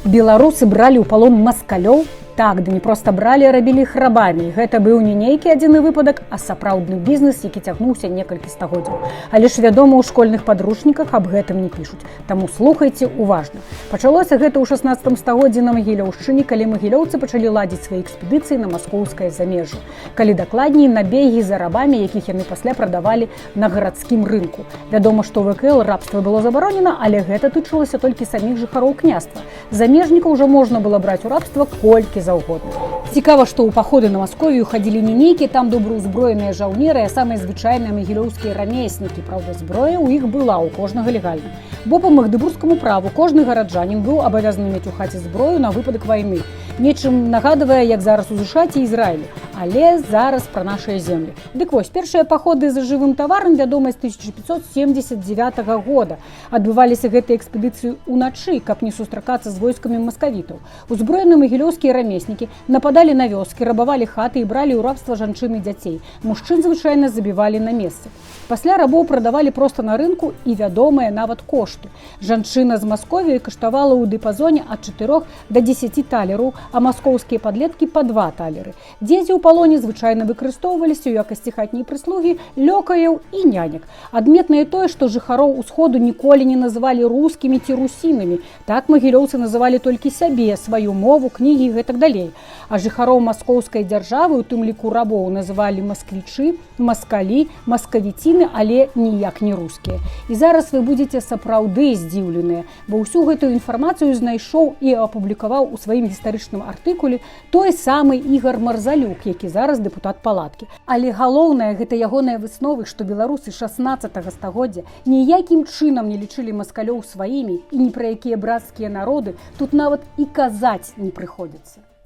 Беларусы бралі ў палон маскалёў? Так, да не проста бралі, рабілі іх рабамі. Гэта быў не нейкі адзіны выпадак, а сапраўдны бізнес, які цягнуўся некалькі стагоддзяў. Але ж вядома, у школьных падручніках аб гэтым не пішуць. Таму слухайце уважна. Пачалося гэта ў 16 стагоддзі на Магілёўшчыне, калі магілёўцы пачалі ладзіць свае экспедыцыі на маскоўскае замежжа. Калі дакладней, на бегі за рабамі, якіх яны пасля прадавалі на гарадскім рынку. Вядома, што ў ВКЛ рабства было забаронена, але гэта тычылася толькі саміх жыхароў княства. Замежнікаў ўжо можна было браць у рабства колькі заўгодна. Цікава, што ў паходы на Масковію хадзілі не нейкія там добраўзброеныя жаўнеры, а самыя звычайныя магілёўскія рамеснікі. Праўда, зброя ў іх была ў кожнага легальна. Бо па магдыбургскаму праву кожны гараджанін быў абавязаны мець у хаце зброю на выпадак вайны. Нечым нагадвае, як зараз у ЗША ці Ізраілі. Але зараз пра нашыя землі. Дык вось, першыя паходы за жывым таварам вядомыя з 1579 года. Адбываліся гэтыя экспедыцыі ўначы, каб не сустракацца з войскамі маскавітаў. Узброеныя магілёўскія рамеснікі нападалі на вёскі, рабавалі хаты і бралі ў рабства жанчын і дзяцей. Мужчын звычайна забівалі на месцы. Пасля рабоў прадавалі проста на рынку і вядомыя нават кошты. Жанчына з Масковіі каштавала ў дыпазоне ад 4 да 10 талераў, а маскоўскія падлеткі па 2 талеры. Дзеці ў палоне звычайна выкарыстоўваліся ў якасці хатняй прыслугі, лёкаяў і няняк. Адметнае тое, што жыхароў усходу ніколі не называлі рускімі ці русінамі. Так магілёўцы называлі толькі сябе, сваю мову, кнігі і гэтак далей. А жыхароў маскоўскай дзяржавы, у тым ліку рабоў, называлі масквічы, маскалі, маскавіціны, але ніяк не рускія. І зараз вы будзеце сапраўды здзіўленыя, бо ўсю гэтую інфармацыю знайшоў і апублікаваў у сваім гістарычным артыкуле той самы Ігар Марзалюк, які зараз дэпутат палаткі. Але галоўнае гэта ягоныя высновы, што беларусы 16 стагоддзя ніякім чынам не лічылі маскалёў сваімі і ні пра якія брацкія народы тут нават і казаць не прыходзіцца.